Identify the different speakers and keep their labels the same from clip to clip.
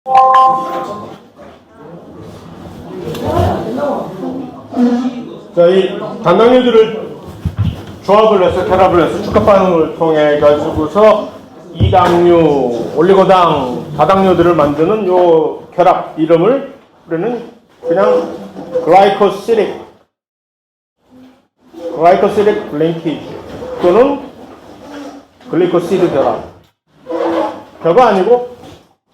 Speaker 1: 자, 이 단당류들을 조합을 해서 결합을 해서 축합 반응을 통해 가지고서 이당류, 올리고당, 다당류들을 만드는 요 결합 이름을 우리는 그냥 글라이코시릭 블랭키지 또는 글리코시드 결합. 별거 아니고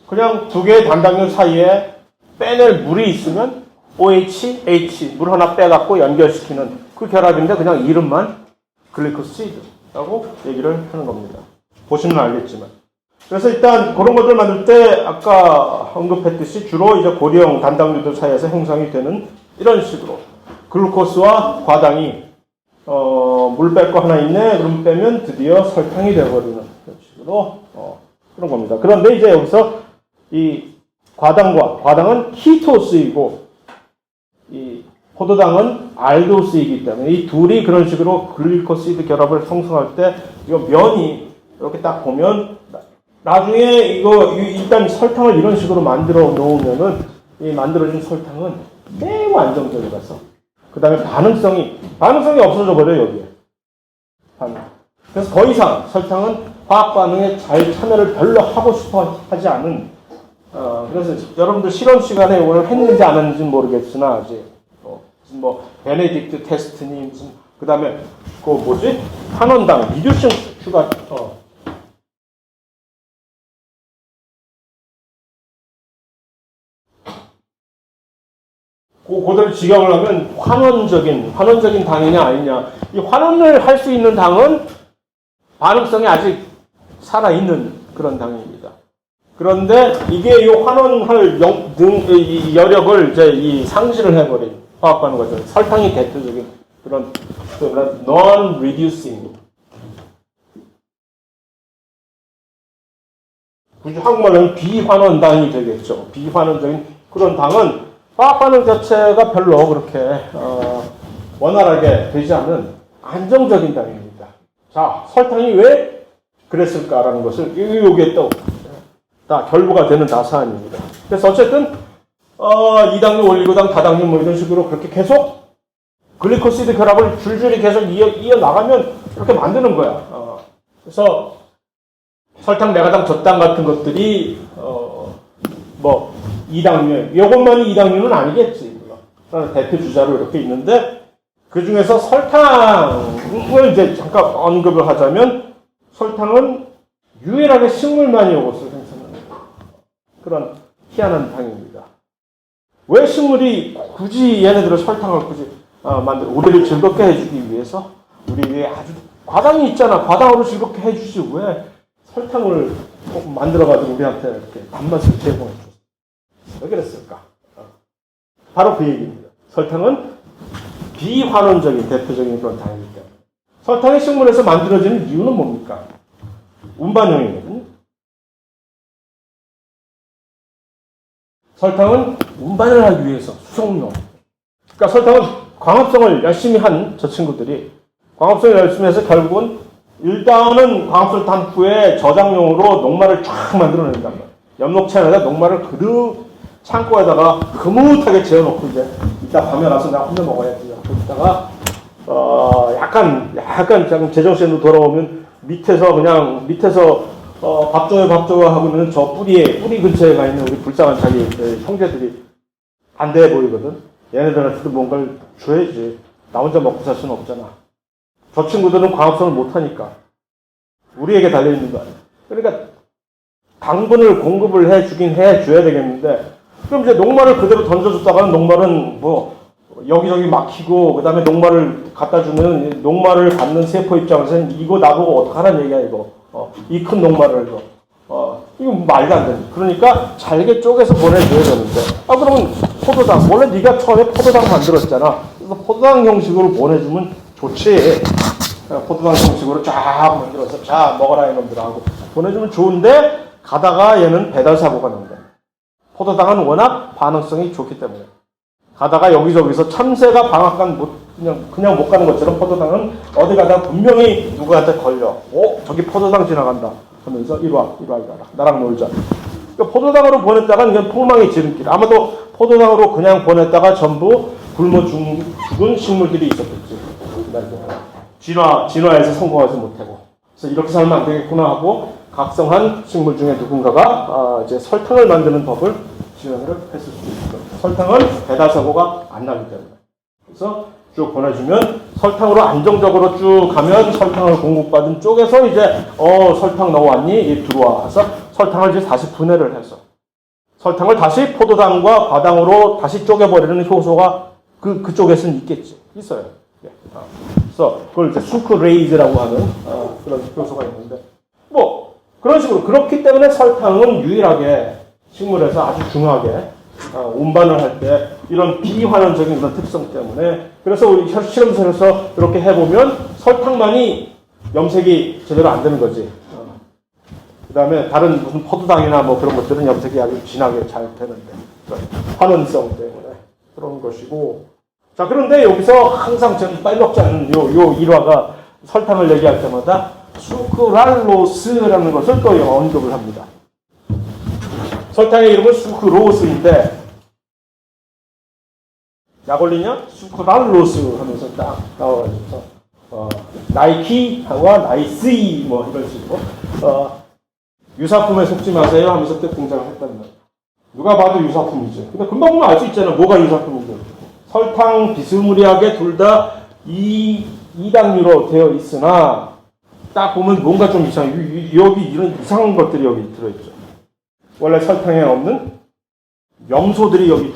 Speaker 1: 그냥 두 개의 단당류 사이에 빼낼 물이 있으면 OH, 물 하나 빼갖고 연결시키는 그 결합인데 그냥 이름만 글리코시드라고 얘기를 하는 겁니다. 보시면 알겠지만. 그래서 일단 그런 것들 만들 때 아까 언급했듯이 주로 이제 고리형 단당류들 사이에서 형성이 되는 이런 식으로 글루코스와 과당이 물 뺄 거 하나 있네. 그럼 빼면 드디어 설탕이 되어버리는 그런 식으로 그런 겁니다. 그런데 이제 여기서 이 과당은 키토스이고 이 포도당은 알도스이기 때문에 이 둘이 그런 식으로 글리코시드 결합을 형성할 때 이거 면이 이렇게 딱 보면 나중에 이거 일단 설탕을 이런 식으로 만들어 놓으면은 이 만들어진 설탕은 매우 안정적이라서 그 다음에 반응성이 없어져 버려요 여기에. 그래서 더 이상 설탕은 화학 반응에 잘 참여를 별로 하고 싶어 하지 않은 그래서 여러분들 실험 시간에 오늘 했는지 안 했는지 모르겠으나 아직 뭐 베네딕트 테스트니 무슨 그 다음에 그 뭐지 환원당 리듀싱 슈가 그거를 직역을 하면 환원적인 당이냐 아니냐. 이 환원을 할 수 있는 당은 반응성이 아직 살아있는 그런 당입니다. 그런데 이게 이 환원할 여력을 이제 이 상실을 해버린 화학 반응 거죠. 설탕이 대표적인 그런 non-reducing. 굳이 한국말로는 비환원당이 되겠죠. 비환원적인 그런 당은 화학 반응 자체가 별로 그렇게 원활하게 되지 않은 안정적인 당입니다. 자, 설탕이 왜 그랬을까라는 것을 여기에 또 다 결부가 되는 다사안입니다. 그래서 어쨌든 이당류, 올리고당, 다당류 뭐 이런 식으로 그렇게 계속 글리코시드 결합을 줄줄이 계속 이어 나가면 이렇게 만드는 거야. 그래서 설탕, 메가당, 젖당 같은 것들이 뭐 이당류, 이것만이 이당류는 아니겠지. 대표 주자로 이렇게 있는데 그 중에서 설탕을 이제 잠깐 언급을 하자면 설탕은 유일하게 식물만이 이것을 생성하는 그런 희한한 당입니다. 왜 식물이 굳이 얘네들을 설탕을 굳이 우리를 즐겁게 해주기 위해서 우리에게 아주 과당이 있잖아. 과당으로 즐겁게 해주지 왜 설탕을 꼭 만들어가지고 우리한테 이렇게 단맛을 제공해줬어. 왜 그랬을까? 바로 그 얘기입니다. 설탕은 비환원적인 대표적인 그런 당이기 때문에. 설탕이 식물에서 만들어지는 이유는 뭡니까? 운반용이거든요. 설탕은 운반을 하기 위해서 수송용. 그러니까 설탕은 광합성을 열심히 한 저 친구들이 광합성을 열심히 해서 결국은 일단은 광합설탕 후에 저장용으로 녹말을 쫙 만들어낸단 말이에요. 엽록체 안에다 녹말을 그득 창고에다가 흐뭇하게 재워놓고 이제 이따 밤에 나서 내가 혼자 먹어야지. 그러다가 약간 제정신으로 돌아오면 밑에서 밥 줘요 하고는 저 뿌리 근처에 가 있는 우리 불쌍한 자기 형제들이 반대해 보이거든. 얘네들한테도 뭔가를 줘야지. 나 혼자 먹고 살 수는 없잖아. 저 친구들은 광합성을 못하니까 우리에게 달려있는 거 아니야. 그러니까 당분을 공급을 해줘야 되겠는데 그럼 이제 녹말을 그대로 던져줬다가는 녹말은 뭐 여기저기 막히고 그 다음에 녹말을 갖다 주면 녹말을 갖는 세포 입장에서는 이거 나보고 어떡하라는 얘기야 이거. 이 큰 녹말을 이거 말도 안 되는. 그러니까 잘게 쪼개서 보내줘야 되는데 그러면 포도당 원래 네가 처음에 포도당 만들었잖아. 그래서 포도당 형식으로 보내주면 좋지. 포도당 형식으로 쫙 만들어서 자 먹어라 이놈들아 하고 보내주면 좋은데 가다가 얘는 배달사고가 난다. 포도당은 워낙 반응성이 좋기 때문에 가다가 여기저기서 참새가 방앗간 그냥 못 가는 것처럼 포도당은 어디 가다가 분명히 누구한테 걸려. 저기 포도당 지나간다 하면서 이리 와라. 나랑 놀자. 그러니까 포도당으로 보냈다가 이건 폭망의 지름길. 아마도 포도당으로 그냥 보냈다가 전부 굶어 죽은 식물들이 있었겠지. 진화에서 성공하지 못하고. 그래서 이렇게 살면 안 되겠구나 하고 각성한 식물 중에 누군가가 이제 설탕을 만드는 법을 지원을 했을 수 있죠. 설탕은 배달사고가 안 나기 때문에. 그래서 쭉 보내주면 설탕으로 안정적으로 쭉 가면 설탕을 공급받은 쪽에서 이제 설탕 넣어왔니? 들어와서 설탕을 이제 다시 분해를 해서 설탕을 다시 포도당과 과당으로 다시 쪼개버리는 효소가 그쪽에서는 있어요. 그래서 그걸 이제 수크레이즈라고 하는 그런 효소가 있는데 뭐 그런 식으로 그렇기 때문에 설탕은 유일하게 식물에서 아주 중요하게 운반을 할 때 이런 비환원적인 그런 특성 때문에 그래서 우리 실험실에서 이렇게 해보면 설탕만이 염색이 제대로 안 되는 거지. 그 다음에 다른 무슨 포도당이나 뭐 그런 것들은 염색이 아주 진하게 잘 되는데 환원성 때문에 그런 것이고 자 그런데 여기서 항상 저는 빨먹지 않는 요 일화가 설탕을 얘기할 때마다 수크랄로스라는 것을 또 언급을 합니다. 설탕의 이름은 수크로스인데 약 올리냐? 수크랄로스 하면서 딱 나와가지고 나이키와 나이스이 뭐 이런 식으로 유사품에 속지 마세요 하면서 또 등장을 했단 말이에요. 누가 봐도 유사품이죠. 근데 금방 보면 알 수 있잖아요. 뭐가 유사품인지. 설탕 비스무리하게 둘 다 2당류로 되어 있으나 딱 보면 뭔가 좀 이상해. 여기 이런 이상한 것들이 여기 들어있죠. 원래 설탕에 없는 염소들이 여기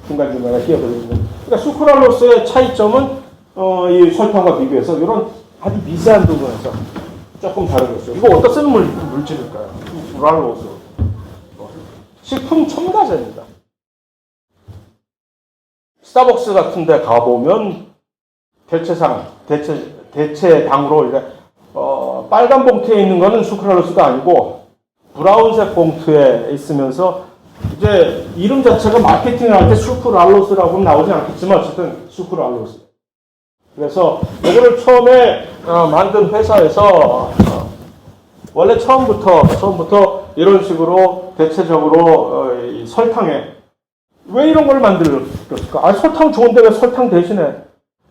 Speaker 1: 중간중간에 끼어들어있는. 그러니까 수크랄로스의 차이점은 이 설탕과 비교해서 이런 아주 미세한 부분에서 조금 다른 거죠. 이거 어디다 쓰는 물질일까요? 수크랄로스. 식품 첨가제입니다. 스타벅스 같은 데 가보면 대체 당으로 이제 빨간 봉투에 있는 거는 수크랄로스가 아니고 브라운색 봉투에 있으면서 이제 이름 자체가 마케팅을 할 때 수크랄로스라고는 나오지 않겠지만 어쨌든 수크랄로스. 그래서 이거를 처음에 만든 회사에서 원래 처음부터 이런 식으로 대체적으로 이 설탕에 왜 이런 걸 만들었을까? 설탕 좋은데 왜 설탕 대신에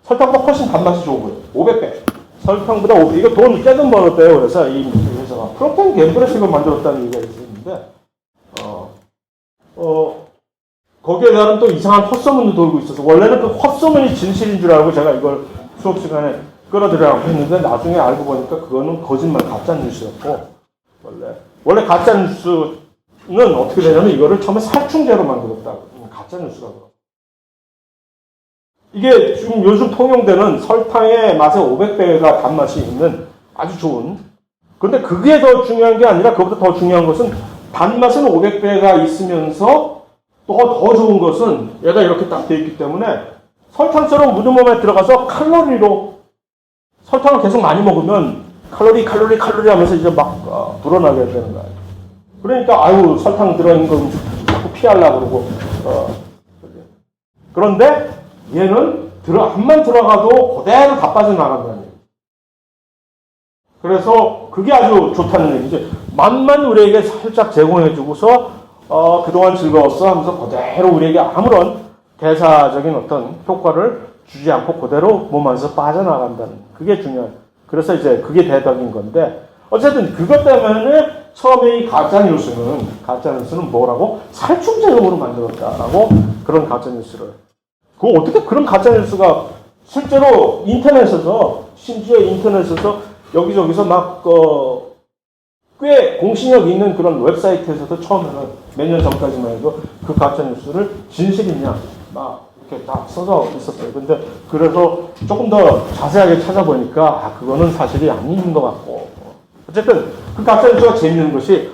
Speaker 1: 설탕보다 훨씬 단맛이 좋은 거예요. 500배. 설탕보다 500배. 이거 돈 깨든 벌었대요. 그래서 이 회사가 프로테인 갬브레식을 만들었다는 얘기가 있었는데 거기에 대한 또 이상한 헛소문도 돌고 있어서 원래는 그 헛소문이 진실인 줄 알고 제가 이걸 수업 시간에 끌어들여라고 했는데 나중에 알고 보니까 그거는 거짓말 가짜 뉴스였고 원래 가짜 뉴스는 어떻게 되냐면 이거를 처음에 살충제로 만들었다. 가짜 뉴스라고. 이게 지금 요즘 통용되는 설탕의 맛에 500배가 단맛이 있는 아주 좋은. 근데 그게 더 중요한 게 아니라 그것보다 더 중요한 것은 단맛은 500배가 있으면서 또 더 좋은 것은 얘가 이렇게 딱 돼 있기 때문에 설탕처럼 우리 몸에 들어가서 칼로리로 설탕을 계속 많이 먹으면 칼로리 하면서 이제 막 불어나게 되는 거예요. 그러니까 아유 설탕 들어있는 거 자꾸 피하려고 그러고 그런데 얘는 한만 들어가도 그대로 다 빠져나간다는 얘기예요. 그래서 그게 아주 좋다는 얘기죠. 맛만 우리에게 살짝 제공해주고서 그동안 즐거웠어 하면서 그대로 우리에게 아무런 대사적인 어떤 효과를 주지 않고 그대로 몸 안에서 빠져나간다는 그게 중요해요. 그래서 이제 그게 대덕인 건데 어쨌든 그것 때문에 처음에 이 가짜뉴스는 뭐라고? 살충제용으로 만들었다라고 그런 가짜뉴스를. 그거 어떻게 그런 가짜뉴스가 실제로 심지어 인터넷에서 여기저기서 막 꽤 공신력 있는 그런 웹사이트에서도 처음에는 몇 년 전까지만 해도 그 가짜뉴스를 진실이냐 막 이렇게 다 써져 있었어요. 근데 그래서 조금 더 자세하게 찾아보니까 그거는 사실이 아닌 것 같고 어쨌든 그 가짜뉴스가 재밌는 것이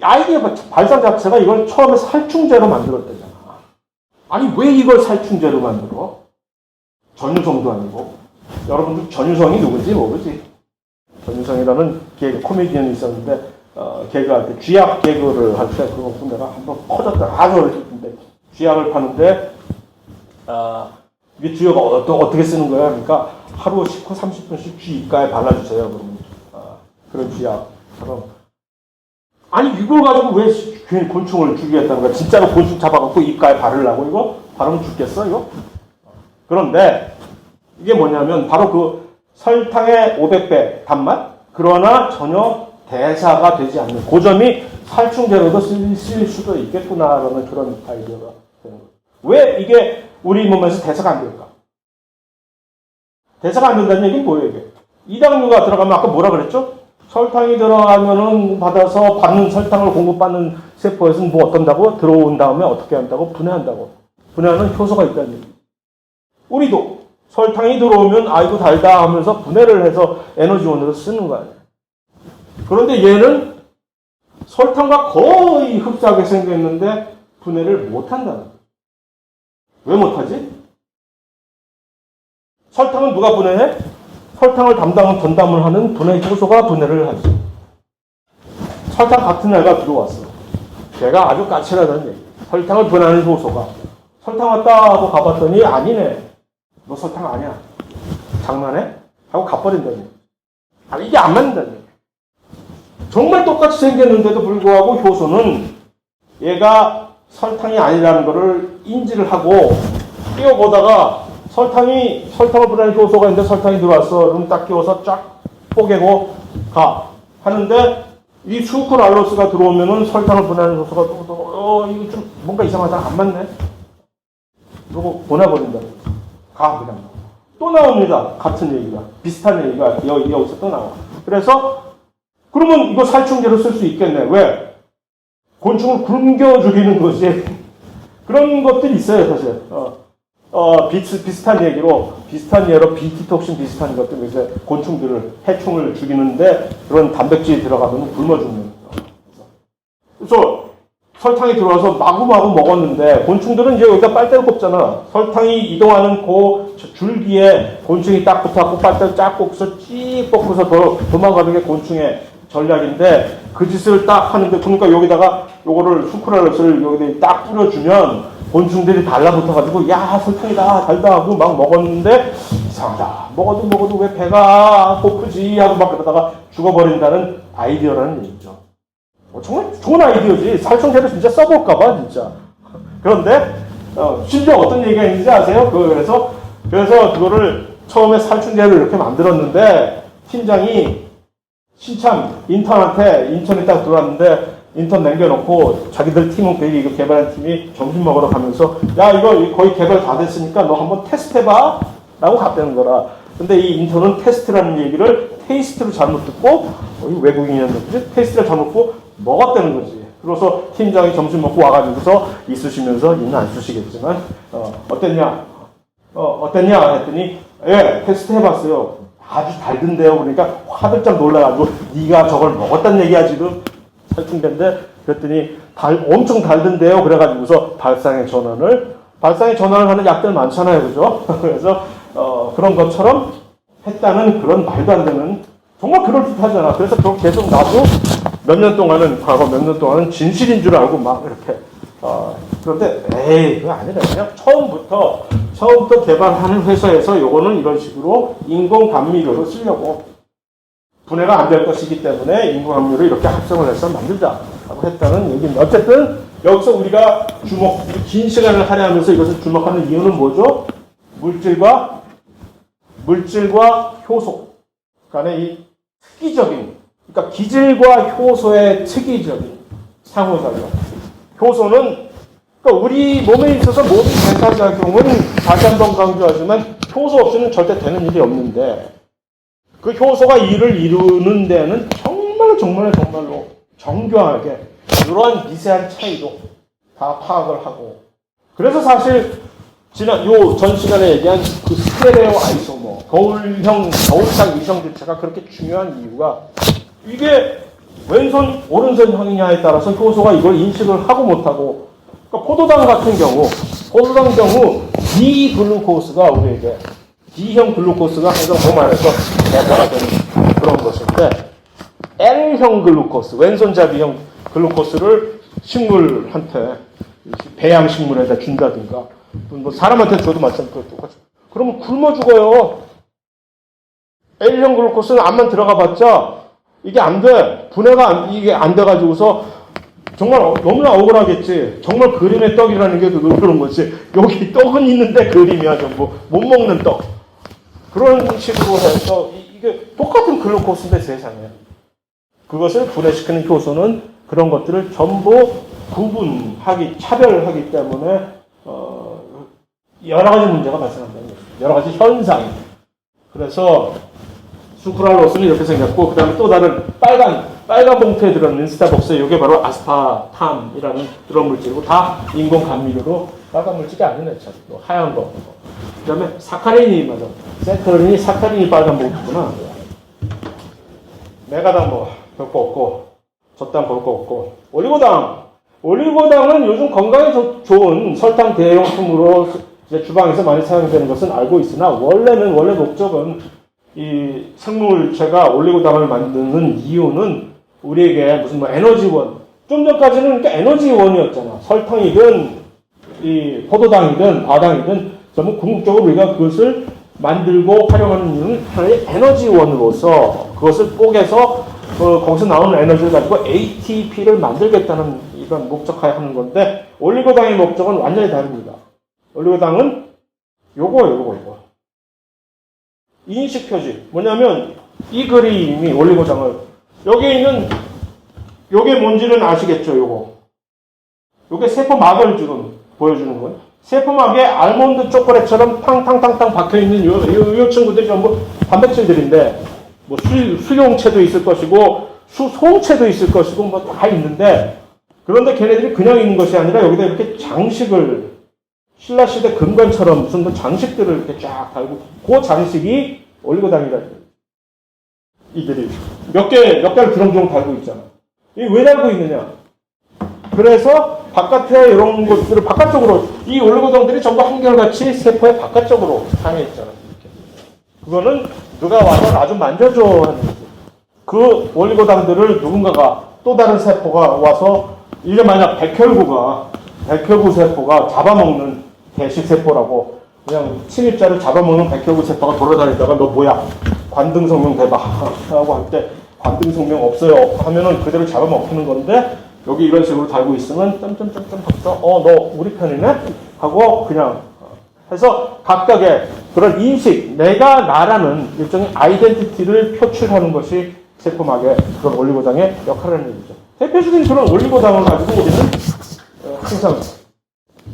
Speaker 1: 아이디어 발상 자체가 이걸 처음에 살충제로 만들었대잖아. 아니 왜 이걸 살충제로 만들어? 전유성도 아니고 여러분들 전유성이 누군지 모르지. 전유성이라는 코미디언이 있었는데 개그할 때 쥐약 개그를 할 때 그거 내가 한번 퍼졌다. 아주 어렸을 때 쥐약을 파는데 이게 쥐약을 어떻게 쓰는 거야? 그러니까 하루 10분 30분씩 쥐 입가에 발라주세요. 그러면 그런 쥐약처럼 아니 이걸 가지고 왜 괜히 곤충을 죽이겠다는 거야? 진짜로 곤충 잡아갖고 입가에 바르려고 이거? 바르면 죽겠어 이거? 그런데 이게 뭐냐면 바로 그 설탕의 500배 단맛? 그러나 전혀 대사가 되지 않는 그 점이 살충제로도 쓰일 수도 있겠구나라는 그런 아이디어가 되는 거죠. 왜 이게 우리 몸에서 대사가 안 될까? 대사가 안 된다는 얘기는 뭐예요 이게? 이당류가 들어가면 아까 뭐라 그랬죠? 설탕이 들어가면은 받아서 받는 설탕을 공급받는 세포에서는 뭐 어떤다고? 들어온 다음에 어떻게 한다고? 분해한다고. 분해하는 효소가 있다는 얘기. 우리도 설탕이 들어오면 아이고 달다 하면서 분해를 해서 에너지원으로 쓰는 거 아니에요. 그런데 얘는 설탕과 거의 흡사하게 생겼는데 분해를 못한다는 거예요. 왜 못하지? 설탕은 누가 분해해? 설탕을 전담을 하는 분해 효소가 분해를 하지. 설탕 같은 애가 들어왔어. 걔가 아주 까칠하다는 얘기. 설탕을 분해하는 효소가. 설탕 왔다 하고 가봤더니 아니네. 너 설탕 아니야. 장난해? 하고 가버린다는 얘기. 아, 이게 안 맞는다는 얘기. 정말 똑같이 생겼는데도 불구하고 효소는 얘가 설탕이 아니라는 것을 인지를 하고 끼워보다가 설탕을 분해하는 효소가 있는데 설탕이 들어왔어. 그럼 딱 끼워서 쫙 뽀개고 가. 하는데 이 수크랄로스가 들어오면은 설탕을 분해하는 효소가 이거 좀 뭔가 이상하다. 안 맞네. 그리고 보내버린다. 가, 그냥. 또 나옵니다. 같은 얘기가. 비슷한 얘기가 여기서 또 나와. 그래서 그러면 이거 살충제로 쓸 수 있겠네. 왜? 곤충을 굶겨 죽이는 거지. 그런 것들이 있어요, 사실. 비슷한 예로 BT톡신 비슷한 것들, 이제 곤충들을, 해충을 죽이는데 그런 단백질이 들어가면 굶어 죽는 거죠. 그래서 설탕이 들어와서 마구마구 먹었는데 곤충들은 이제 여기다 빨대를 꼽잖아. 설탕이 이동하는 그 줄기에 곤충이 딱 붙어갖고 빨대를 쫙 꼽고서 찌 뽑고서 도망가는 게 곤충의 전략인데 그 짓을 딱 하는데 그러니까 여기다가 요거를 수크랄로스를 여기다 딱 뿌려주면 곤충들이 달라붙어가지고 야 설탕이다 달다 하고 막 먹었는데 이상하다 먹어도 왜 배가 고프지 하고 막 그러다가 죽어버린다는 아이디어라는 얘기죠. 정말 좋은 아이디어지. 살충제를 진짜 써볼까봐 진짜. 그런데 심지어 어떤 얘기가 있는지 아세요? 그래서 그거를 처음에 살충제를 이렇게 만들었는데 팀장이 신참 인턴에 딱 들어왔는데 인턴 남겨놓고 자기들 팀은 이거 개발한 팀이 점심 먹으러 가면서 야 이거 거의 개발 다 됐으니까 너 한번 테스트해봐 라고 갔다는 거라. 근데 이 인턴은 테스트라는 얘기를 테이스트로 잘못 듣고 외국인이었는데 테이스트를 잘못 듣고 먹었다는 거지. 그래서 팀장이 점심 먹고 와가지고서 있으시면서 이는 안 쓰시겠지만 어땠냐 했더니 예 테스트 해봤어요. 아주 달던데요. 그러니까 화들짝 놀라가지고 네가 저걸 먹었단 얘기야 지금. 살충제인데 그랬더니 엄청 달던데요. 그래가지고서 발상의 전환을 하는 약들 많잖아요, 그죠? 그래서 그런 것처럼 했다는 그런 말도 안 되는 정말 그럴듯하잖아. 그래서 그걸 계속 나도 과거 몇 년 동안은 진실인 줄 알고 막 이렇게 그런데 에이 그거 아니라 그냥 처음부터 개발하는 회사에서 요거는 이런 식으로 인공 감미료로 쓰려고. 분해가 안 될 것이기 때문에 인공함유를 이렇게 합성을 해서 만들자라고 했다는 얘기입니다. 어쨌든 여기서 우리가 긴 시간을 할애하면서 이것을 주목하는 이유는 뭐죠? 물질과 효소 간의 이 특이적인, 그러니까 기질과 효소의 특이적인 상호작용. 효소는 그러니까 우리 몸에 있어서 모든 대사작용은 다시 한번 강조하지만 효소 없이는 절대 되는 일이 없는데 그 효소가 일을 이루는 데는 정말로 정교하게 이러한 미세한 차이도 다 파악을 하고 그래서 사실 전 시간에 얘기한 그 스테레오 아이소머 겨울상 위성 주체가 그렇게 중요한 이유가 이게 왼손 오른손 형이냐에 따라서 효소가 이걸 인식을 하고 못하고 그러니까 포도당 같은 경우 D글루코스가 우리에게 D형 글루코스가 항상 몸 안에서 대사가 되는 그런 것인데 L형 글루코스, 왼손잡이형 글루코스를 식물한테 배양식물에다 준다든가 뭐 사람한테 줘도 마찬가지로 똑같이 그러면 굶어 죽어요. L형 글루코스는 암만 들어가 봤자 이게 안 돼. 분해가 이게 안 돼가지고서 정말 너무나 억울하겠지. 정말 그림의 떡이라는 게 그런 거지. 여기 떡은 있는데 그림이야 전부. 못 먹는 떡. 그런 식으로 해서 이게 똑같은 글루코스인데 세상에. 그것을 분해시키는 효소는 그런 것들을 전부 구분하기, 차별하기 때문에 여러 가지 문제가 발생한다는 거죠. 여러 가지 현상이. 그래서 수크랄로스는 이렇게 생겼고, 그 다음에 또 다른 빨간 봉투에 들어있는 스타벅스, 이게 바로 아스파탐이라는 그런 물질이고, 다 인공 감미료로 빨간 물질이 아니네, 참. 또 하얀 거. 그 다음에 사카린이, 맞아. 사카린이 빨간 봉투구나. 메가당 뭐, 별거 없고, 젖당 별거 없고, 올리고당은 요즘 건강에 좋은 설탕 대용품으로 이제 주방에서 많이 사용되는 것은 알고 있으나, 원래 목적은 이 생물체가 올리고당을 만드는 이유는 우리에게 무슨 뭐 에너지원, 좀 전까지는 그러니까 에너지원이었잖아. 설탕이든 이 포도당이든 과당이든 전부 궁극적으로 우리가 그것을 만들고 활용하는 이유는 하나의 에너지원으로서 그것을 뽀개서 거기서 나오는 에너지를 가지고 ATP를 만들겠다는 이런 목적하에 하는 건데, 올리고당의 목적은 완전히 다릅니다. 올리고당은 요거. 인식 표지. 뭐냐면, 이 그림이 올리고당을, 여기 있는, 요게 뭔지는 아시겠죠, 요거. 요게 세포막을 지금 보여주는 거예요. 세포막에 알몬드 초콜릿처럼 탕탕탕탕 박혀있는 요 친구들이 전부 단백질들인데, 뭐 수용체도 있을 것이고, 수송체도 있을 것이고, 뭐 다 있는데, 그런데 걔네들이 그냥 있는 것이 아니라 여기다 이렇게 장식을, 신라시대 금관처럼 무슨 뭐 장식들을 이렇게 쫙 달고, 그 장식이 올리고당이라. 이들이 몇 개를 주렁주렁 달고 있잖아. 이게 왜 달고 있느냐? 그래서 바깥에 이런 것들을 바깥쪽으로, 이 올리고당들이 전부 한결같이 세포의 바깥쪽으로 향해 있잖아. 이렇게. 그거는 누가 와서 아주 만져줘 하는 거지. 그 올리고당들을 누군가가, 또 다른 세포가 와서, 이게 만약 백혈구 세포가 잡아먹는 대식세포라고, 그냥 침입자를 잡아먹는 백혈구 세포가 돌아다니다가 너 뭐야? 관등성명 대봐. 하고 할 때 관등성명 없어요. 하면은 그대로 잡아먹히는 건데, 여기 이런 식으로 달고 있으면 점점점점 하면서 너 우리 편이네? 하고 그냥 해서 각각의 그런 인식, 내가 나라는 일종의 아이덴티티를 표출하는 것이 세포막의 그런 올리고당의 역할이라는 얘기죠. 대표적인 그런 올리고당을 가지고 우리는 항상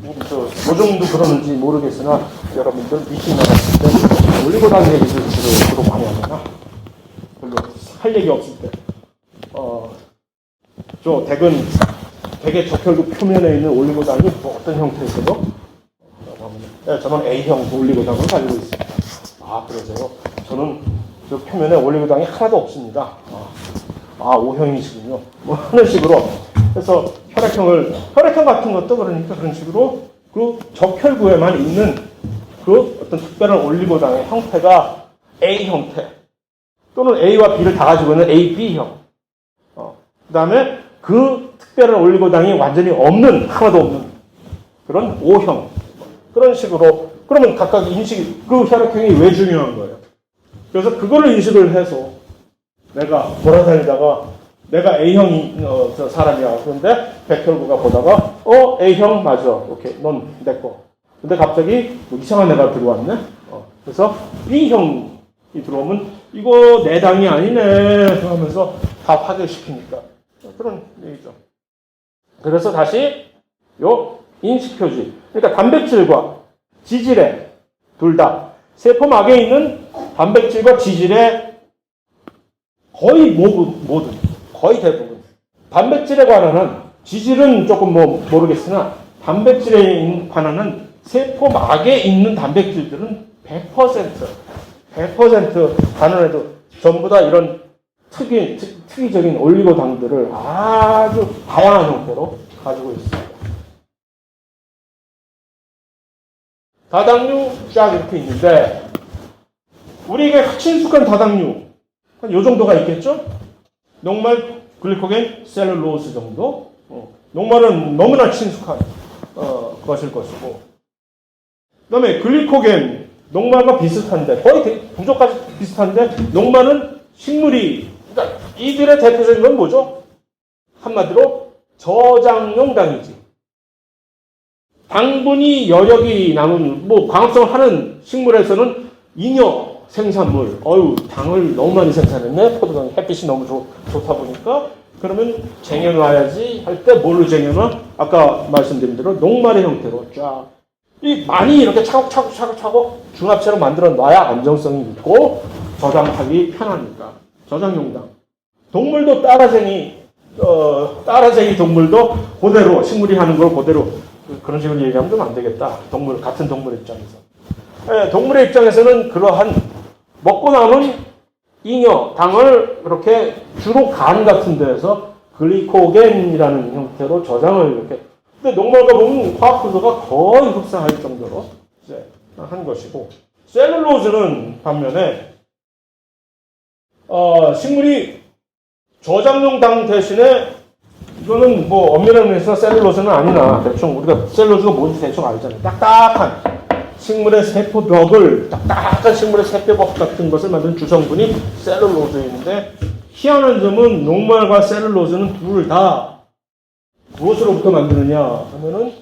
Speaker 1: 요즘도 그러는지 모르겠으나 여러분들 미팅 나갔을 때 올리고당 얘기를 주로 많이 하잖아. 별로 할 얘기 없을 때. 저 대개 적혈구 표면에 있는 올리고당이 뭐 어떤 형태에서도 저는 A형 올리고당을 가지고 있습니다. 아, 그러세요? 저는 그 표면에 올리고당이 하나도 없습니다. O형이시군요. 뭐 하는 식으로. 그래서 혈액형 같은 것도 그러니까 그런 식으로 그 적혈구에만 있는 그 어떤 특별한 올리고당의 형태가 A 형태. 또는 A와 B를 다 가지고 있는 AB-형. 그 다음에 그 특별한 올리고당이 완전히 하나도 없는 그런 O형. 그런 식으로, 그러면 각각 인식이, 그 혈액형이 왜 중요한 거예요? 그래서 그거를 인식을 해서 내가 돌아다니다가 내가 A형이 사람이야. 그런데 백혈구가 보다가 A형 맞아. 오케이. 넌 내 거. 근데 갑자기 뭐 이상한 애가 들어왔네. 그래서 B형이 들어오면 이거 내 당이 아니네 하면서 다 파괴시키니까 그런 얘기죠. 그래서 다시 요 인식표지. 그러니까 단백질과 지질에 둘 다 세포막에 있는 단백질과 지질에 거의 거의 대부분 단백질에 관한은, 지질은 조금 모르겠으나 단백질에 관한은 세포막에 있는 단백질들은 100% 단원에도 전부 다 이런 특이적인 올리고당들을 아주 다양한 형태로 가지고 있습니다. 다당류 쫙 이렇게 있는데, 우리에게 친숙한 다당류 한 요 정도가 있겠죠? 녹말, 글리코겐, 셀룰로스 정도. 녹말은 너무나 친숙한 것일 것이고, 그다음에 글리코겐, 녹말과 비슷한데 거의 구조까지 비슷한데, 녹말은 식물이 그러니까 이들의 대표적인 건 뭐죠? 한마디로 저장용 당이지. 당분이 여력이 남은 뭐 광합성을 하는 식물에서는 잉여 생산물, 당을 너무 많이 생산했네. 포도당 햇빛이 너무 좋다 보니까 그러면 쟁여놔야지 할 때 뭘로 쟁여놔? 아까 말씀드린 대로 녹말의 형태로 쫙 이 많이 이렇게 차곡차곡 중합체로 만들어 놔야 안정성이 있고 저장하기 편하니까. 저장용 당. 동물도 따라쟁이 동물도 그대로 식물이 하는 걸 그대로 그런 식으로 얘기하면 좀 안 되겠다. 같은 동물 입장에서. 동물의 입장에서는 그러한 먹고 남은 잉여, 당을 이렇게 주로 간 같은 데에서 글리코겐이라는 형태로 저장을 이렇게. 근데 녹말과 보면 화학 구도가 거의 흡사할 정도로 이제 한 것이고, 셀룰로즈는 반면에 식물이 저장용 당 대신에 이거는 뭐 엄밀한 의미에서 셀룰로즈는 아니나 대충 우리가 셀룰로즈가 뭔지 대충 알잖아요. 딱딱한 식물의 세포벽을 딱딱한 식물의 세포벽 같은 것을 만드는 주성분이 셀룰로즈인데 희한한 점은 녹말과 셀룰로즈는 둘 다 무엇으로부터 만드느냐 하면은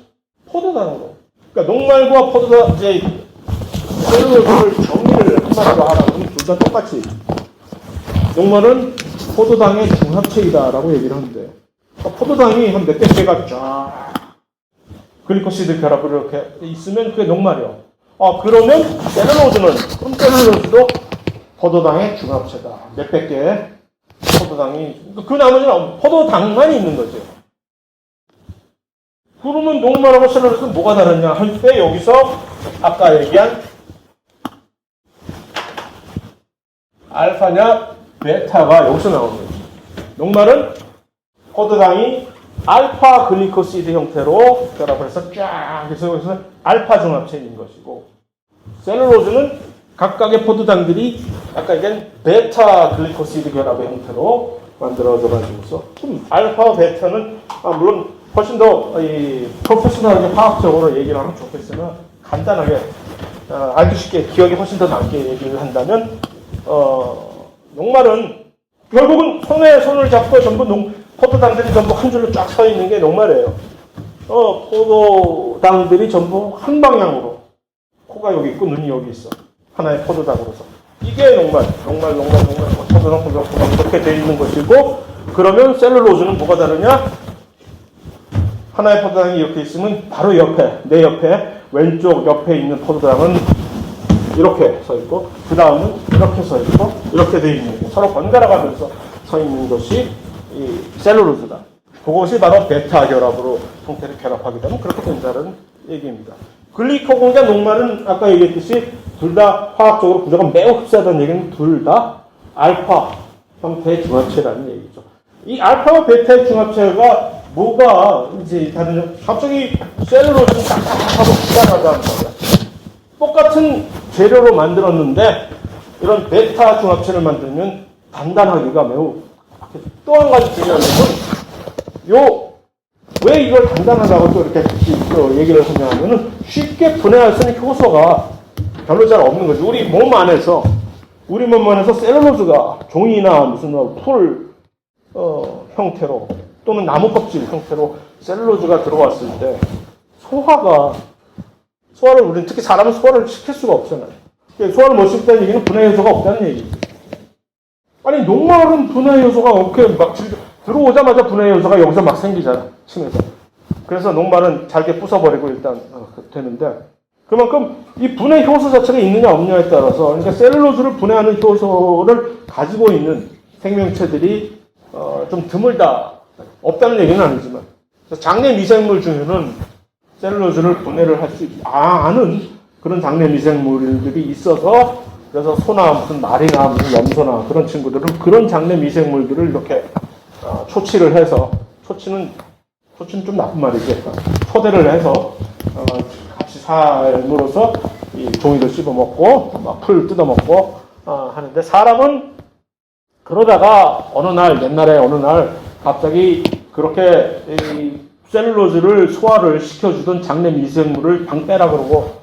Speaker 1: 포도당으로. 그러니까 녹말과 포도당 이제 셀룰로즈를 정리를 한마디로 하라면 둘 다 똑같이 녹말은 포도당의 중합체이다라고 얘기를 하는데 포도당이 한 몇백 개가 쫙 글리코시드 결합을 이렇게 있으면 그게 녹말이요. 그러면 셀룰로즈도 포도당의 중합체다. 몇백 개의 포도당이 그 나머지는 포도당만 있는 거죠. 그러면 녹말하고 셀룰로즈는 뭐가 다르냐 할 때 여기서 아까 얘기한 알파냐 베타가 여기서 나오는 거죠. 녹말은 포도당이 알파 글리코시드 형태로 결합을 해서 쫙 해서 여기서 알파 중합체인 것이고, 셀룰로즈는 각각의 포도당들이 아까 얘기한 베타 글리코시드 결합의 형태로 만들어져가지고서 알파와 베타는 물론 훨씬 더 프로페셔널하게 화학적으로 얘기를 하면 좋겠으나 간단하게 알기 쉽게 기억이 훨씬 더 남게 얘기를 한다면 녹말은 결국은 손을 잡고 전부 포도당들이 전부 한 줄로 쫙 서 있는 게 녹말이에요. 포도당들이 전부 한 방향으로 코가 여기 있고 눈이 여기 있어. 하나의 포도당으로서. 이게 녹말, 포도당 이렇게 돼 있는 것이고, 그러면 셀룰로즈는 뭐가 다르냐? 하나의 포도당이 이렇게 있으면 바로 내 옆에 왼쪽 옆에 있는 포도당은 이렇게 서 있고, 그 다음은 이렇게 서 있고, 이렇게 돼 있는 게 서로 번갈아 가면서 서 있는 것이 이 셀룰로즈다. 그것이 바로 베타 결합으로 형태를 결합하게 되면 그렇게 된다는 얘기입니다. 글리코겐과 녹말은 아까 얘기했듯이 둘 다 화학적으로 구조가 매우 흡사하다는 얘기는 둘 다 알파 형태의 중합체라는 얘기죠. 이 알파와 베타의 중합체가 뭐가 이제 다르냐? 갑자기 셀룰로즈는 딱딱하고 불안하다는 거야. 똑같은 재료로 만들었는데 이런 베타 중합체를 만들면 단단하기가 매우. 또 한 가지 중요한 것은 왜 이걸 단단하다고 또 이렇게 또 얘기를 하냐 하면은 쉽게 분해할 수 있는 효소가 별로 잘 없는 거죠. 우리 몸 안에서 셀룰로즈가 종이나 무슨 풀 형태로 또는 나무 껍질 형태로 셀룰로즈가 들어왔을 때 소화를 우리는 특히 사람은 소화를 시킬 수가 없잖아요. 소화를 못 시켰다는 얘기는 분해 효소가 없다는 얘기죠. 아니 녹말은 분해 효소가 이렇게 막 들어오자마자 분해 효소가 여기서 막 생기잖아. 침에서. 그래서 녹말은 잘게 부숴버리고 일단 되는데 그만큼 이 분해 효소 자체가 있느냐 없느냐에 따라서 그러니까 셀룰로즈를 분해하는 효소를 가지고 있는 생명체들이 좀 드물다. 없다는 얘기는 아니지만 장내 미생물 중에는 셀룰로즈를 분해를 할 수 아는 그런 장내 미생물들이 있어서 그래서 소나 무슨 말이나 무슨 염소나 그런 친구들은 그런 장내 미생물들을 이렇게 초치를 해서 초치는 좀 나쁜 말이지. 초대를 해서 같이 삶으로써 이 종이를 씹어먹고 막 풀 뜯어먹고 하는데 사람은 그러다가 옛날에 어느 날 갑자기 그렇게 이 셀룰로즈를 소화를 시켜주던 장내 미생물을 방 빼라 그러고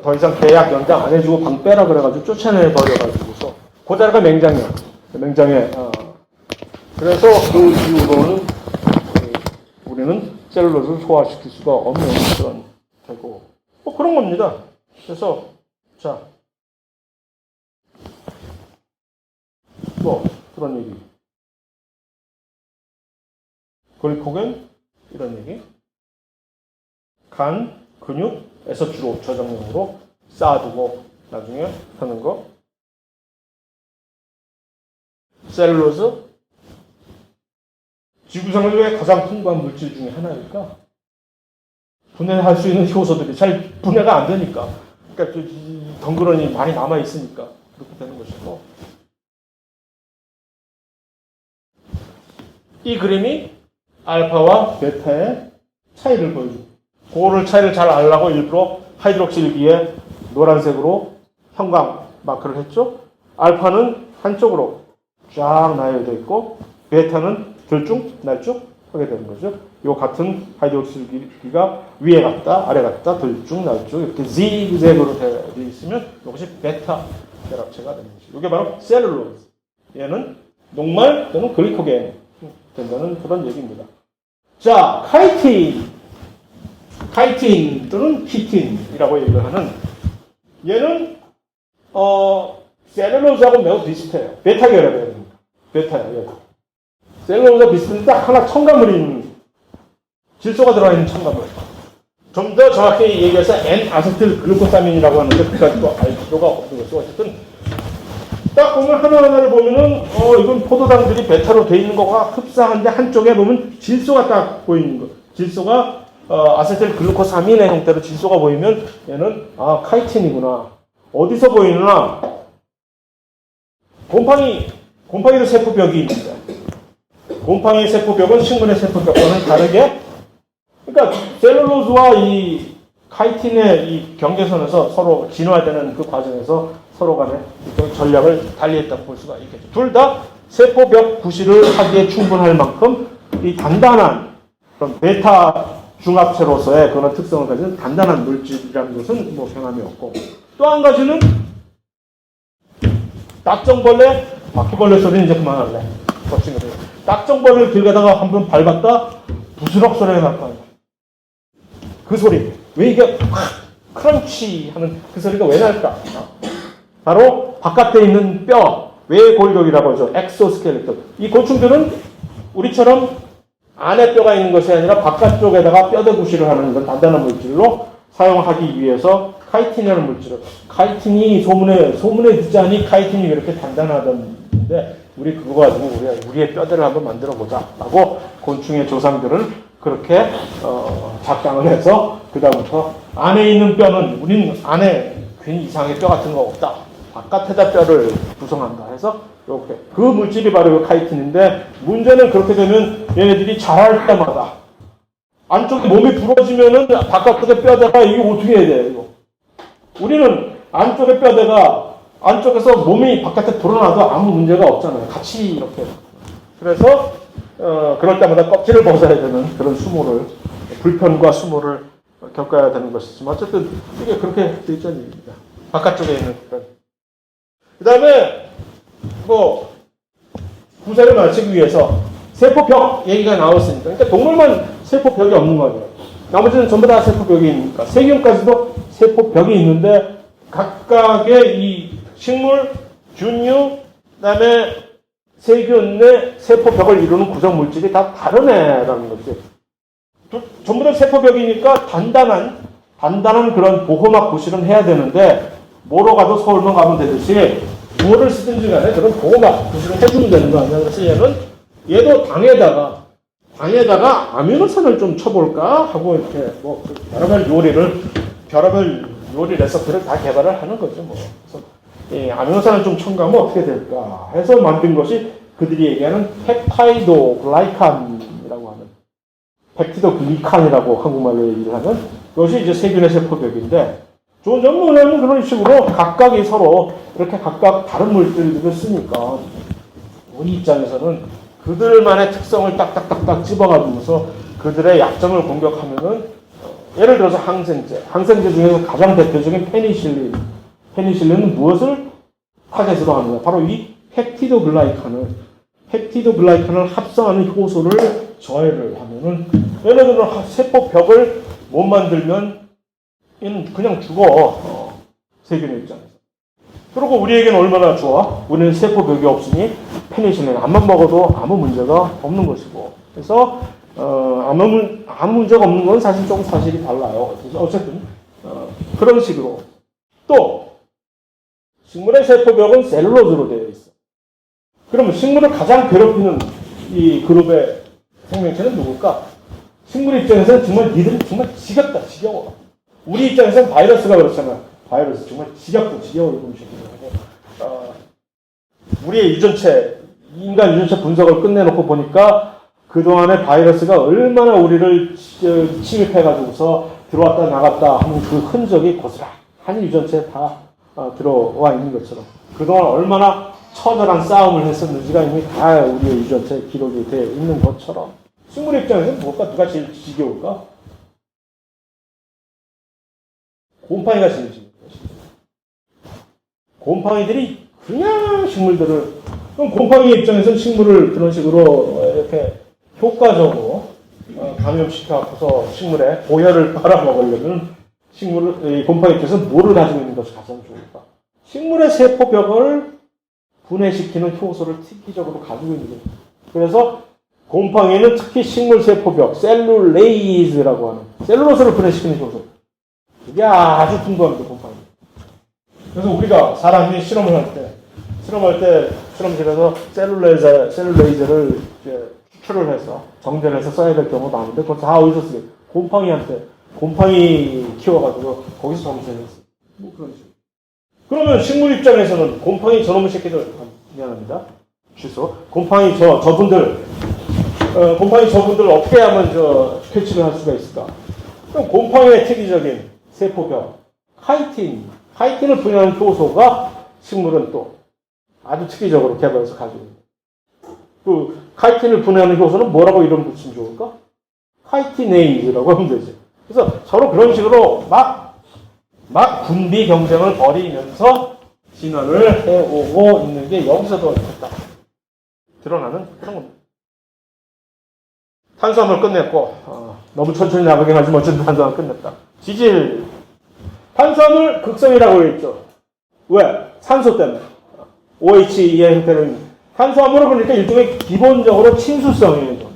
Speaker 1: 더 이상 계약 연장 안 해주고 방 빼라 그래가지고 쫓아내버려가지고서 그 자리가 맹장이야. 맹장에 그래서 그 이후로는 우리는 셀룰로스를 소화시킬 수가 없는 그런 되고 뭐 그런 겁니다. 그래서 자, 뭐 그런 얘기, 글리코겐 이런 얘기, 간, 근육에서 주로 저장용으로 쌓아두고 나중에 하는 거, 셀룰로스 지구상의 가장 풍부한 물질 중에 하나니까 분해할 수 있는 효소들이 잘 분해가 안 되니까, 그러니까 덩그러니 많이 남아 있으니까 그렇게 되는 것이고, 이 그림이 알파와 베타의 차이를 보여줍니다. 그거를 차이를 잘 알려고 일부러 하이드록실기에 노란색으로 형광 마크를 했죠. 알파는 한쪽으로 쫙 나열되어 있고 베타는 들쭉 날쭉 하게 되는 거죠. 요 같은 하이드록실기가 위에 갔다 아래 갔다 들쭉 날쭉 이렇게 지그재그로 되어 있으면 이것이 베타 결합체가 되는 거죠. 이게 바로 셀룰로스. 얘는 녹말 또는 글리코겐 된다는 그런 얘기입니다. 자, 카이틴 또는 키틴이라고 얘기를 하는, 얘는 셀룰로스하고 매우 비슷해요. 베타 결합이에요. 베타예요. 얘도. 셀룰로스가 비슷한데 딱 하나 첨가물인, 질소가 들어가 있는 첨가물. 좀 더 정확히 얘기해서 N-아세틸 글루코사민이라고 하는데 그까지 또 알 필요가 없는 거죠. 어쨌든 딱 보면 하나하나를 보면은 이건 포도당들이 베타로 돼 있는 거가 흡사한데 한쪽에 보면 질소가 딱 보이는 거. 질소가 아세틸 글루코사민의 형태로 질소가 보이면 얘는 카이틴이구나. 어디서 보이느냐? 곰팡이도 세포벽이 있는데 곰팡이 세포벽은 식물의 세포벽과는 다르게, 그러니까 셀룰로스와 이 카이틴의 이 경계선에서 서로 진화되는 그 과정에서 서로 간에 전략을 달리했다고 볼 수가 있겠죠. 둘 다 세포벽 구실을 하기에 충분할 만큼 이 단단한 그런 베타 중합체로서의 그런 특성을 가진 단단한 물질이라는 것은 뭐 변함이 없고, 또 한 가지는 딱정벌레, 바퀴벌레 소리는 이제 그만할래. 딱정벌레를 길 가다가 한 번 밟았다 부스럭 소리가 날 거 아니야. 그 소리, 왜 이게 크런치 하는 그 소리가 왜 날까? 바로 바깥에 있는 뼈, 외골격이라고 하죠. 엑소스켈레톤. 이 곤충들은 우리처럼 안에 뼈가 있는 것이 아니라 바깥쪽에다가 뼈대 구실을 하는 이런 단단한 물질로 사용하기 위해서 카이틴이라는 물질을, 카이틴이 소문에 듣자니 카이틴이 왜 이렇게 단단하던데 우리 그거 가지고 우리의 뼈대를 한번 만들어 보자 라고 곤충의 조상들은 그렇게 작당을 해서 그 다음부터 안에 있는 뼈는 우리는 안에 괜히 이상하게 뼈 같은 거 없다, 바깥에다 뼈를 구성한다 해서 이렇게 그 물질이 바로 이 카이틴인데, 문제는 그렇게 되면 얘네들이 자랄 때마다 안쪽에 몸이 부러지면은 바깥쪽에 뼈대가 이게 어떻게 해야 돼? 이거 우리는 안쪽에 뼈대가 안쪽에서 몸이 바깥에 드러나도 아무 문제가 없잖아요. 같이 이렇게. 그래서 그럴 때마다 껍질을 벗어야 되는 그런 수모를, 불편과 수모를 겪어야 되는 것이지만 어쨌든 이게 그렇게 돼 있다는 얘기입니다. 바깥쪽에 있는 그런. 그 다음에 뭐 구세를 맞추기 위해서 세포벽 얘기가 나왔으니까, 그러니까 동물만 세포벽이 없는 거 아니에요. 나머지는 전부 다 세포벽이 있으니까 세균까지도 세포벽이 있는데 각각의 이 식물, 균류, 그다음에 세균의 세포벽을 이루는 구성 물질이 다 다르네라는 거지. 전부 다 세포벽이니까 단단한 그런 보호막 구실은 해야 되는데, 뭐로 가도 서울만 가면 되듯이 무엇을 쓰든지 간에 그런 보호막 구실을 해주면 되는 거 아니야. 그래서 얘도 당에다가 아미노산을 좀 쳐볼까 하고 이렇게 뭐 별의별 요리를 해서 그걸 다 개발을 하는 거죠. 뭐. 그래서 이 아미노산을 좀 첨가하면 어떻게 될까 해서 만든 것이 그들이 얘기하는 펩타이도 글라이칸이라고 하는, 펩티도글리칸이라고 한국말로 얘기를 하는 그것이 이제 세균의 세포벽인데, 좋은 점은 뭐냐면 그런 식으로 각각이 서로 이렇게 각각 다른 물질들을 쓰니까 우리 입장에서는 그들만의 특성을 딱딱딱딱 집어가지고서 그들의 약점을 공격하면은, 예를 들어서 항생제 중에서 가장 대표적인 페니실린은 무엇을 타겟으로 하느냐? 바로 이 펩티도글라이칸을 펩티드 글라이칸을 합성하는 효소를 저해를 하면은 얘네들은 세포벽을 못 만들면 얘는 그냥 죽어. 세균의 입장에서. 그리고 우리에게는 얼마나 좋아? 우리는 세포벽이 없으니 페니실린 암만 먹어도 아무 문제가 없는 것이고. 그래서 아무 문제가 없는 건 사실 조금 사실이 달라요. 그래서 어쨌든 그런 식으로. 또 식물의 세포벽은 셀룰로즈로 되어 있어. 그러면 식물을 가장 괴롭히는 이 그룹의 생명체는 누굴까? 식물 입장에서는 정말 니들은 정말 지겹다, 지겨워. 우리 입장에서는 바이러스가 그렇잖아. 바이러스 정말 지겹고 지겨워 이런 식으로. 우리의 유전체, 인간 유전체 분석을 끝내놓고 보니까 그동안에 바이러스가 얼마나 우리를 침입해가지고서 들어왔다 나갔다 하는 그 흔적이 고스란히 유전체에 다 들어와 있는 것처럼 그동안 얼마나 처절한 싸움을 했었는지가 이미 다 우리의 유전체에 기록이 되어 있는 것처럼 식물 입장에서는 뭘까? 누가 제일 지겨울까? 곰팡이가 제일 지겨워. 곰팡이들이 그냥 식물들을 그럼 곰팡이 입장에서는 식물을 그런 식으로 이렇게 효과적으로 감염시켜서 식물에 고열을 빨아먹으려면 식물을 곰팡이 입장에서 뭐를 가지고 있는 것이 가장 좋을까? 식물의 세포벽을 분해시키는 효소를 특기적으로 가지고 있는 거예요. 그래서 곰팡이는 특히 식물 세포벽, 셀룰레이즈라고 하는 셀룰로스를 분해시키는 효소. 이게 아주 풍부합니다, 곰팡이. 그래서 우리가 사람이 실험할 때 실험실에서 셀룰레이즈를 추출을 해서 정제해서 써야 될 경우도 많은데 그걸 다 어디서 쓰게? 곰팡이 키워가지고 거기서 정제했어. 뭐 그런 식으로. 그러면 식물 입장에서는 곰팡이 저놈의 새끼들 미안합니다. 취소. 곰팡이 저분들 어떻게 하면 퇴치를 할 수가 있을까? 그럼 곰팡이의 특이적인 세포벽 카이틴을 분해하는 효소가 식물은 또 아주 특이적으로 개발해서 가지고 있는. 그 카이틴을 분해하는 효소는 뭐라고 이름 붙이면 좋을까? 카이티네이즈라고 하면 되지. 그래서 서로 그런 식으로 막 군비 경쟁을 벌이면서 진화를 해오고 있는 게 여기서도 딱 드러나는 그런 겁니다. 탄수화물 끝냈고 너무 천천히 나가긴 하지만 어쨌든 탄수화물 끝냈다. 지질 탄수화물 극성이라고 했죠. 왜? 산소 때문에. OH의 형태는 탄수화물을 보니까 일종의 기본적으로 친수성이에요.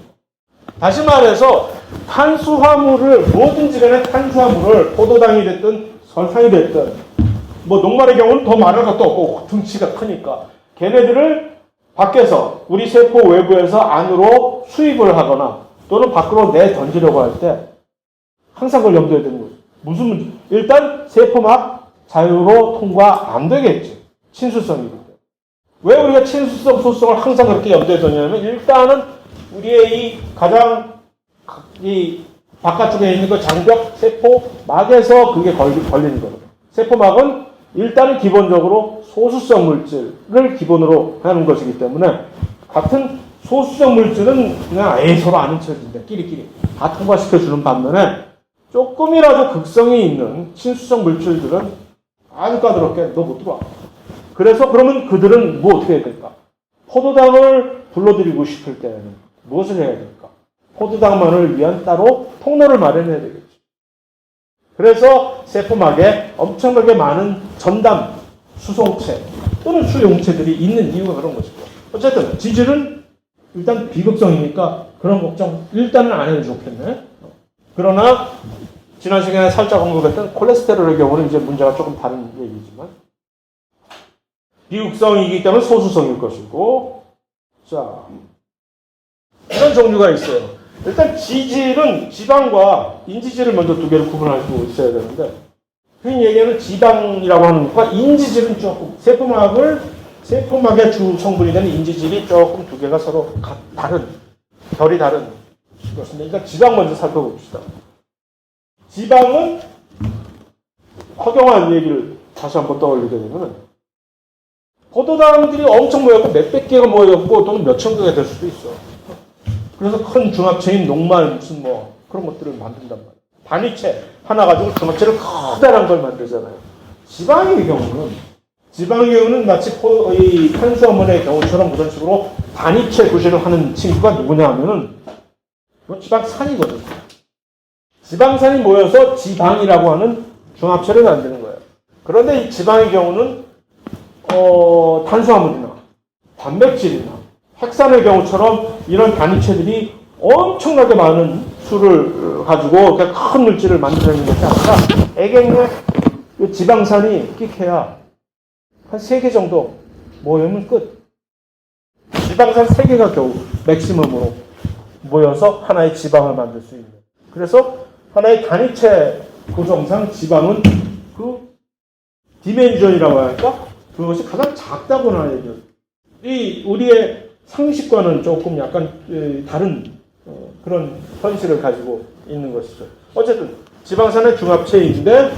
Speaker 1: 다시 말해서 탄수화물을 뭐든지 간에 탄수화물을 포도당이 됐든 설탕이 됐든 뭐 녹말의 경우는 더 말할 것도 없고 등치가 크니까 걔네들을 밖에서 우리 세포 외부에서 안으로 수입을 하거나 또는 밖으로 내던지려고 할 때 항상 그걸 염두에 두는 거예요. 무슨 문제? 일단 세포막 자유로 통과 안 되겠지. 친수성이기 때문에. 왜 우리가 친수성, 소수성을 항상 그렇게 염두에 두냐면 일단은 우리의 이 가장 이 바깥쪽에 있는 그 장벽 세포막에서 그게 걸리는 거거든요. 세포막은 일단은 기본적으로 소수성 물질을 기본으로 하는 것이기 때문에 같은 소수성 물질은 그냥 서로 아는 척인데 끼리끼리 다 통과시켜주는 반면에 조금이라도 극성이 있는 친수성 물질들은 아주 까다롭게 너 못 들어와. 그래서 그러면 그들은 뭐 어떻게 해야 될까? 포도당을 불러들이고 싶을 때는 무엇을 해야 될까? 포도당만을 위한 따로 통로를 마련해야 되겠죠. 그래서 세포막에 엄청나게 많은 전담 수송체 또는 수용체들이 있는 이유가 그런 것이고. 어쨌든 지질은 일단 비극성이니까 그런 걱정 일단은 안 해도 좋겠네. 그러나 지난 시간에 살짝 언급했던 콜레스테롤의 경우는 이제 문제가 조금 다른 얘기지만 비극성이기 때문에 소수성일 것이고 자 이런 종류가 있어요. 일단 지질은 지방과 인지질을 먼저 두 개를 구분할 수 있어야 되는데 흔히 얘기하는 지방이라고 하는 것과 인지질은 조금 세포막의 주 성분이 되는 인지질이 조금 두 개가 서로 다른 결이 다른 것인데 일단 지방 먼저 살펴봅시다. 지방은 허경환 얘기를 다시 한번 떠올리게 되면 포도당들이 엄청 모여있고 몇백 개가 모여있고 또는 몇천 개가 될 수도 있어. 그래서 큰 중합체인 녹말 무슨 뭐 그런 것들을 만든단 말이야. 단위체 하나 가지고 중합체를 커다란 걸 만들잖아요. 지방의 경우는 마치 이 탄수화물의 경우처럼 그런 식으로 단위체 구실을 하는 친구가 누구냐 하면은 이건 지방산이거든요. 지방산이 모여서 지방이라고 하는 중합체를 만드는 거예요. 그런데 이 지방의 경우는 탄수화물이나 단백질이나 핵산의 경우처럼 이런 단위체들이 엄청나게 많은 수를 가지고 큰 물질을 만들어내는 것이 아니라 애경에 지방산이 끽해야 한 3개 정도 모이면 끝. 지방산 3개가 겨우 맥시멈으로 모여서 하나의 지방을 만들 수 있는. 그래서 하나의 단위체 구성상 지방은 그 디멘전이라고 할까? 그것이 가장 작다고나 얘기해요. 이 우리의 상식과는 조금 약간 다른 그런 현실을 가지고 있는 것이죠. 어쨌든 지방산의 중합체인데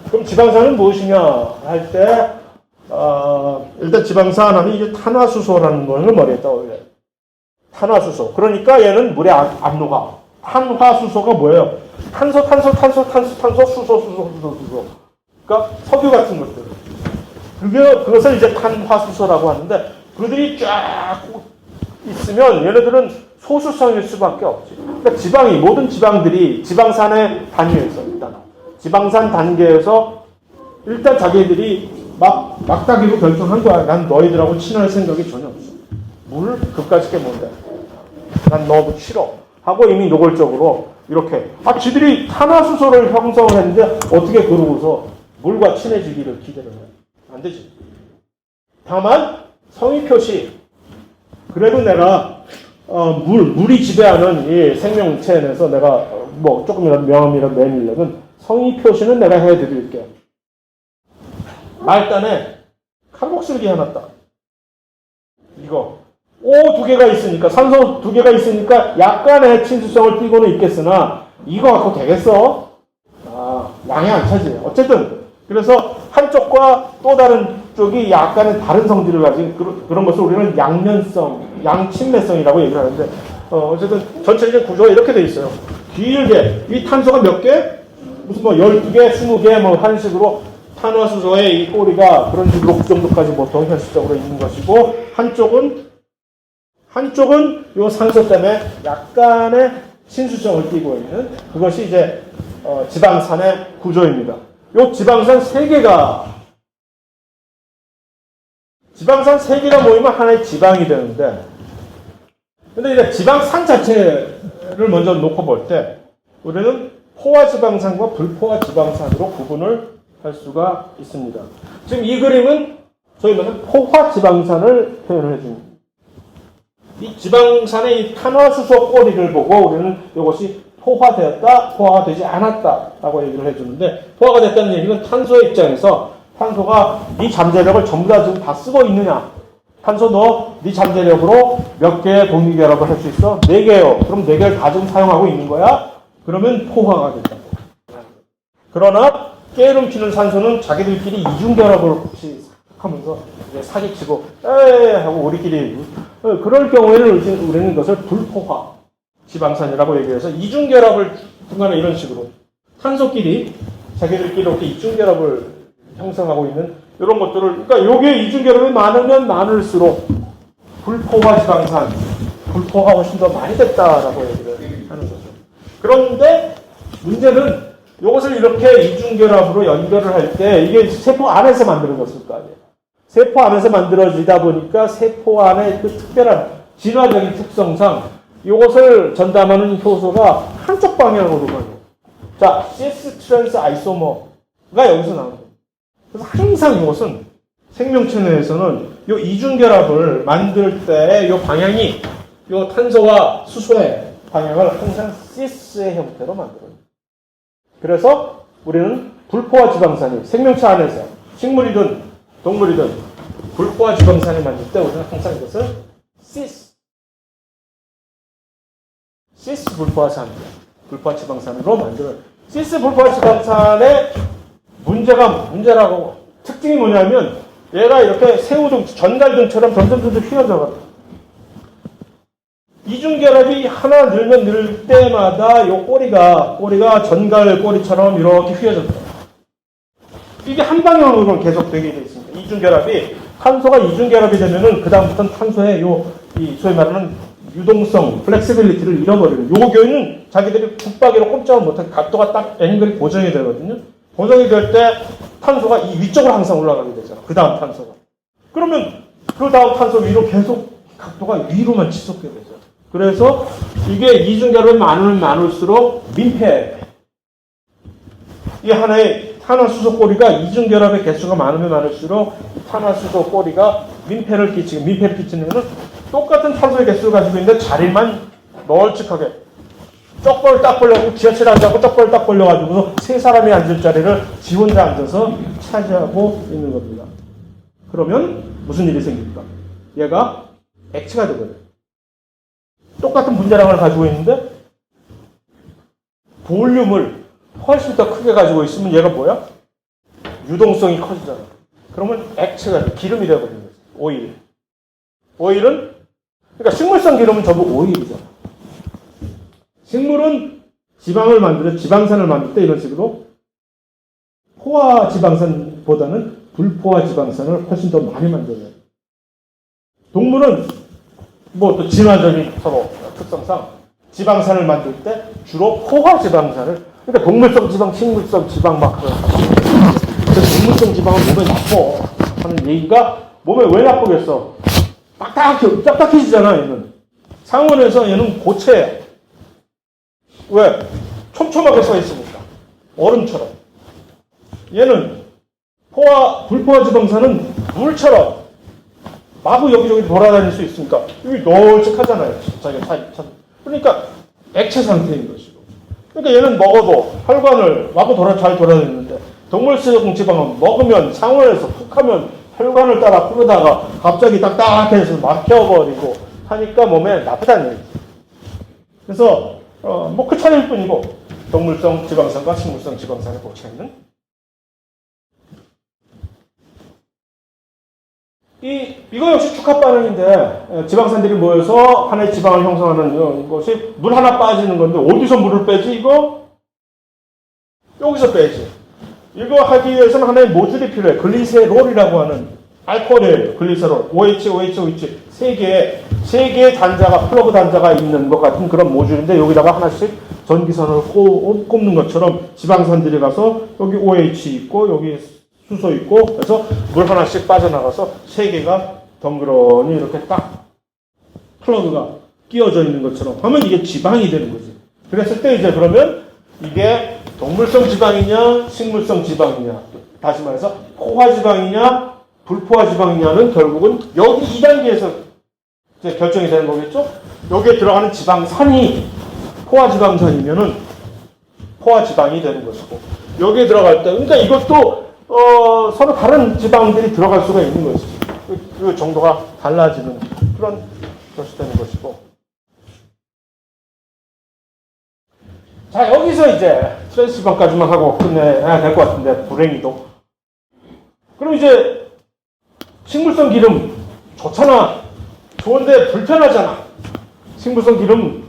Speaker 1: 그럼 지방산은 무엇이냐 할 때 일단 지방산 하면 이제 탄화수소라는 것을 머리에 떠올려요. 탄화수소. 그러니까 얘는 물에 안 녹아. 탄화수소가 뭐예요? 탄소, 수소. 그러니까 석유 같은 것들. 그것을 이제 탄화수소라고 하는데 그들이 쫙 있으면 얘네들은 소수성일 수밖에 없지. 그러니까 지방이 모든 지방들이 지방산의 단위에서 일단 지방산 단계에서 일단 자기들이 막다기로 결정한 거야. 난 너희들하고 친할 생각이 전혀 없어. 물 그까짓 게 뭔데? 난 너무 싫어. 하고 이미 노골적으로 이렇게 지들이 탄화수소를 형성을 했는데 어떻게 그러고서 물과 친해지기를 기대를 해? 안 되지. 다만 성의 표시. 그래도 내가 물이 지배하는 이 생명체 내에서 내가 뭐 조금이라도 명함이라도 내밀려면 성의 표시는 내가 해드릴게. 말단에 칼국수기 해놨다. 이거 O 2개가 있으니까 산소 2개가 있으니까 약간의 친수성을 띠고는 있겠으나 이거 갖고 되겠어? 양이 안 차지. 어쨌든 그래서 한쪽과 또 다른 쪽이 약간의 다른 성질을 가진 그런 것을 우리는 양면성, 양친매성이라고 얘기를 하는데 어쨌든 전체적인 구조가 이렇게 돼 있어요. 길게 이 탄소가 몇 개? 무슨 뭐 12개, 20개 뭐 한 식으로 탄화수소의 이 꼬리가 그런 식으로 그 정도까지 보통 현실적으로 있는 것이고 한쪽은 요 산소 때문에 약간의 친수성을 띠고 있는 그것이 이제 지방산의 구조입니다. 요 지방산 3개가 모이면 하나의 지방이 되는데 근데 이제 지방산 자체를 먼저 놓고 볼 때 우리는 포화지방산과 불포화지방산으로 구분을 할 수가 있습니다. 지금 이 그림은 저희 말하는 포화지방산을 표현을 해줍니다. 이 지방산의 이 탄화수소 꼬리를 보고 우리는 이것이 포화되었다, 포화가 되지 않았다라고 얘기를 해주는데 포화가 됐다는 얘기는 탄소의 입장에서 탄소가 네 잠재력을 전부 다 지금 다 쓰고 있느냐? 탄소 너 네 잠재력으로 몇 개의 동기결합을 할 수 있어? 4개요. 그럼 4개를 다 지금 사용하고 있는 거야? 그러면 포화가 된다고. 그러나 깨를 피는 산소는 자기들끼리 이중결합을 혹시 하면서 사기치고 하고 우리끼리 그럴 경우에는 우리는 이것을 불포화 지방산이라고 얘기해서 이중결합을 중간에 이런 식으로 탄소끼리 자기들끼리 이렇게 이중결합을 형성하고 있는 이런 것들을 그러니까 요게 이중결합이 많으면 많을수록 불포화 지방산 불포화가 훨씬 더 많이 됐다라고 얘기를 하는 거죠. 그런데 문제는 이것을 이렇게 이중결합으로 연결을 할 때 이게 세포 안에서 만들어졌을 거 아니에요. 세포 안에서 만들어지다 보니까 세포 안에 그 특별한 진화적인 특성상 이것을 전담하는 효소가 한쪽 방향으로 가요. 자, 시스 트랜스 아이소머가 여기서 나오는 거예요. 그래서 항상 이것은 생명체 내에서는 이 이중결합을 만들 때 이 방향이 이 탄소와 수소의 방향을 항상 시스의 형태로 만들어요. 그래서 우리는 불포화 지방산이 생명체 안에서 식물이든 동물이든 불포화 지방산이 만들 때 우리는 항상 이것을 시스 불포화 지방산으로 만들어요. 시스 불포화 지방산의 문제라고 특징이 뭐냐면 얘가 이렇게 새우등 전갈등처럼 점점 휘어져가요. 이중결합이 하나 늘면 늘 때마다 요 꼬리가 전갈 꼬리처럼 이렇게 휘어졌다. 이게 한 방향으로 계속 되게 되어 있습니다. 이중결합이 탄소가 이중결합이 되면은 그다음부터는 탄소의 이 소위 말하는 유동성, 플렉시빌리티를 잃어버리는. 요 교회는 자기들이 붙박이로 꼼짝을 못하게 각도가 딱 앵글이 고정이 되거든요. 고정이 될 때 탄소가 이 위쪽으로 항상 올라가게 되잖아. 그 다음 탄소가. 그러면 그 다음 탄소 위로 계속 각도가 위로만 치솟게 되죠. 그래서 이게 이중결합이 많으면 많을수록 민폐. 이 하나의 탄화수소 꼬리가 이중결합의 개수가 많으면 많을수록 탄화수소 꼬리가 민폐를 끼치는 것은 똑같은 탄소의 개수를 가지고 있는데 자리만 널찍하게 쪽벌 딱 벌려가지고 지하철에 앉아고 쪽벌 딱 벌려가지고 세 사람이 앉을 자리를 지 혼자 앉아서 차지하고 있는 겁니다. 그러면 무슨 일이 생깁니까? 얘가 액체가 되거든요. 똑같은 분자량을 가지고 있는데 볼륨을 훨씬 더 크게 가지고 있으면 얘가 뭐야? 유동성이 커지잖아. 그러면 액체가 돼. 기름이 되어버리는 거지. 오일. 오일은 그러니까 식물성 기름은 전부 오일이잖아. 식물은 지방산을 만들 때 이런 식으로 포화 지방산보다는 불포화 지방산을 훨씬 더 많이 만들어요. 동물은 뭐 또 진화적인 서로 특성상 지방산을 만들 때 주로 포화 지방산을 그러니까 동물성 지방, 식물성 지방 막 그래서 동물성 지방은 몸에 나빠 하는 얘기가 몸에 왜 나쁘겠어? 딱딱해지잖아 얘는. 상온에서 얘는 고체야. 왜? 촘촘하게 서 있으니까. 얼음처럼. 얘는 불포화 지방산은 물처럼 마구 여기저기 돌아다닐 수 있으니까 여기 널찍하잖아요. 그러니까 액체 상태인 것이고. 그러니까 얘는 먹어도 혈관을 마구 잘 돌아다니는데 동물성 지방은 먹으면 상온에서 푹 하면 혈관을 따라 흐르다가 갑자기 딱딱해서 막혀버리고 하니까 몸에 나쁘다는 얘기죠. 그래서 뭐 그 차이일 뿐이고 동물성 지방산과 식물성 지방산의 차이는 이거 역시 축합 반응인데 지방산들이 모여서 하나의 지방을 형성하는 것이 물 하나 빠지는 건데 어디서 물을 빼지 이거? 여기서 빼지. 이거 하기 위해서는 하나의 모듈이 필요해. 글리세롤이라고 하는 알코올이에요. 글리세롤. OH 세 개의 단자가 플러그 단자가 있는 것 같은 그런 모듈인데 여기다가 하나씩 전기선을 꼽는 것처럼 지방산들이 가서 여기 OH 있고 여기 수소 있고 그래서 물 하나씩 빠져나가서 세 개가 덩그러니 이렇게 딱 플러그가 끼워져 있는 것처럼 하면 이게 지방이 되는 거지. 그랬을 때 이제 그러면 이게 동물성 지방이냐 식물성 지방이냐 다시 말해서 포화 지방이냐 불포화 지방이냐는 결국은 여기 2단계에서 이제 결정이 되는 거겠죠. 여기에 들어가는 지방산이 포화 지방산이면은 포화 지방이 되는 것이고 여기에 들어갈 때 그러니까 이것도 서로 다른 지방들이 들어갈 수가 있는 것이지. 그 정도가 달라지는 그런 것이 되는 것이고. 자, 여기서 이제 트랜스 지방까지만 하고 끝내야 될 것 같은데, 불행히도. 그럼 이제 식물성 기름 좋잖아. 좋은데 불편하잖아. 식물성 기름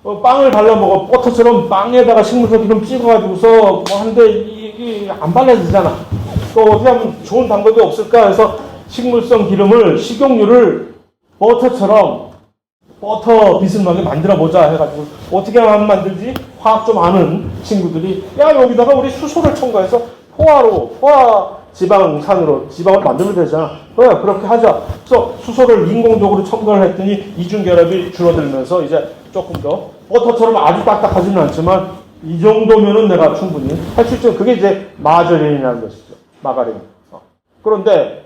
Speaker 1: 빵을 발라 먹어. 버터처럼 빵에다가 식물성 기름 찍어가지고서 뭐 하는데 이게 안 발라지잖아. 또 어떻게 하면 좋은 방법이 없을까 해서 식용유를 버터처럼 버터 비스무리하게 만들어보자 해가지고 어떻게 하면 만들지? 화학 좀 아는 친구들이 야 여기다가 우리 수소를 첨가해서 포화 지방산으로 지방을 만들면 되잖아. 그래 그렇게 하자. 그래서 수소를 인공적으로 첨가를 했더니 이중결합이 줄어들면서 이제 조금 더 버터처럼 아주 딱딱하지는 않지만 이 정도면은 내가 충분히 할 수 있죠. 그게 이제 마저린이라는 것이죠. 마가린. 그런데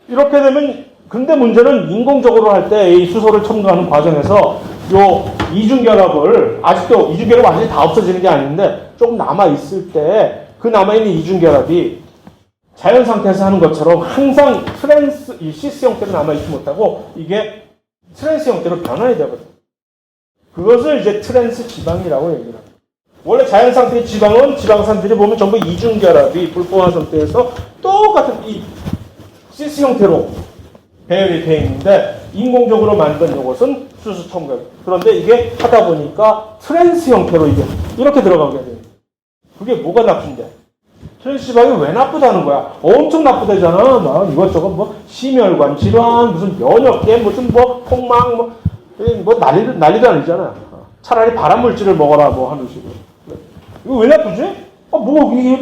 Speaker 1: 이렇게 되면 근데 문제는 인공적으로 할 때 이 수소를 첨가하는 과정에서 요 이중결합을 아직도 이중결합이 완전히 다 없어지는 게 아닌데 조금 남아있을 때 그 남아있는 이중결합이 자연 상태에서 하는 것처럼 항상 이 시스 형태로 남아있지 못하고 이게 트랜스 형태로 변화해야 되거든요. 그것을 이제 트랜스 지방이라고 얘기를 합니다. 원래 자연 상태의 지방은 지방산들이 보면 전부 이중결합이 불포화 상태에서 똑같은 이 시스 형태로 배열이 되어 있는데 인공적으로 만든 이것은 수소 첨가. 그런데 이게 하다 보니까 트랜스 형태로 이게 이렇게 들어가게 돼요. 그게 뭐가 나쁜데? 트랜스 지방이 왜 나쁘다는 거야? 엄청 나쁘다잖아. 막 이것저것 뭐 심혈관 질환, 무슨 면역계, 무슨 뭐 폭망, 뭐 난리도 아니잖아. 차라리 발암 물질을 먹어라 뭐 하는 식으로. 이거 왜 나쁘지?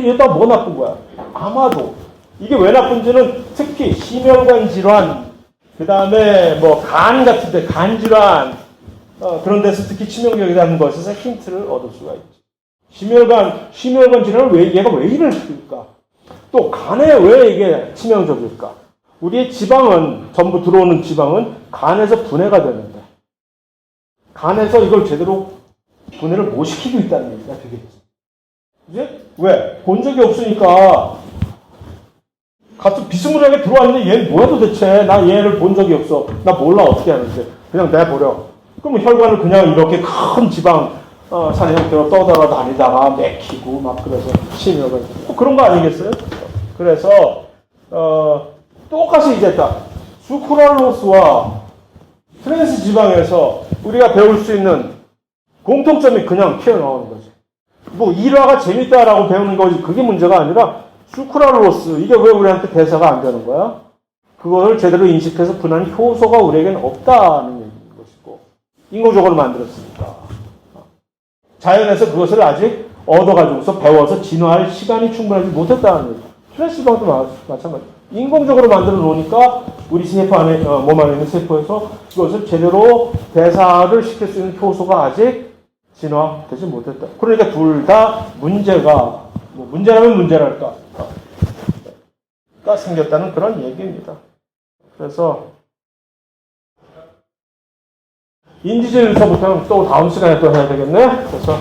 Speaker 1: 얘다 뭐 나쁜 거야? 아마도 이게 왜 나쁜지는 특히 심혈관 질환, 그 다음에 뭐 간 같은데 간 질환 그런 데서 특히 치명적이라는 것에서 힌트를 얻을 수가 있지. 심혈관 질환을 얘가 왜 이럴까? 또 간에 왜 이게 치명적일까? 우리의 지방은 전부 들어오는 지방은 간에서 분해가 되는데 간에서 이걸 제대로 분해를 못 시키고 있다는 얘기가 되겠지. 이제 왜? 본 적이 없으니까 같은 비스무리하게 들어왔는데 얘는 뭐야 도대체? 나 얘를 본 적이 없어. 나 몰라 어떻게 하는지. 그냥 내버려. 그러면 혈관을 그냥 이렇게 큰 지방 산의 형태로 떠돌아다니다가 맥히고 막 그래서 심혈관 그런 거 아니겠어요? 그래서 똑같이 이제 딱 수크랄로스와 트랜스 지방에서 우리가 배울 수 있는 공통점이 그냥 튀어나오는 거죠. 뭐 일화가 재밌다라고 배우는 거지 그게 문제가 아니라 수크랄로스 이게 왜 우리한테 대사가 안 되는 거야? 그걸 제대로 인식해서 분한 효소가 우리에게는 없다는 얘기인 것이고 인공적으로 만들었으니까 자연에서 그것을 아직 얻어가지고서 배워서 진화할 시간이 충분하지 못했다는 거죠. 트랜스 지방도 마찬가지. 인공적으로 만들어 놓으니까 우리 세포 안에 몸 안에 있는 세포에서 그것을 제대로 대사를 시킬 수 있는 효소가 아직 진화되지 못했다. 그러니까 둘 다 문제가 뭐 문제라면 문제랄까 가 생겼다는 그런 얘기입니다. 그래서 인지질서부터는 또 다음 시간에 또 해야 되겠네. 그래서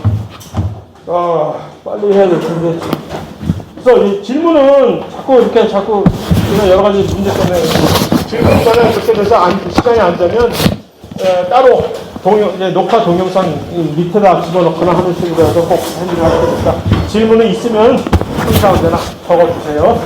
Speaker 1: 빨리 해야 될 텐데. 그래서 이 질문은 자꾸 여러 가지 문제 때문에 질문 때문에 그렇게 돼서 시간이 안 되면 따로 녹화 동영상 밑에다 집어넣거나 하는 식으로 해서 꼭 해드려야 되니까 질문이 있으면 항상 언제나 적어주세요.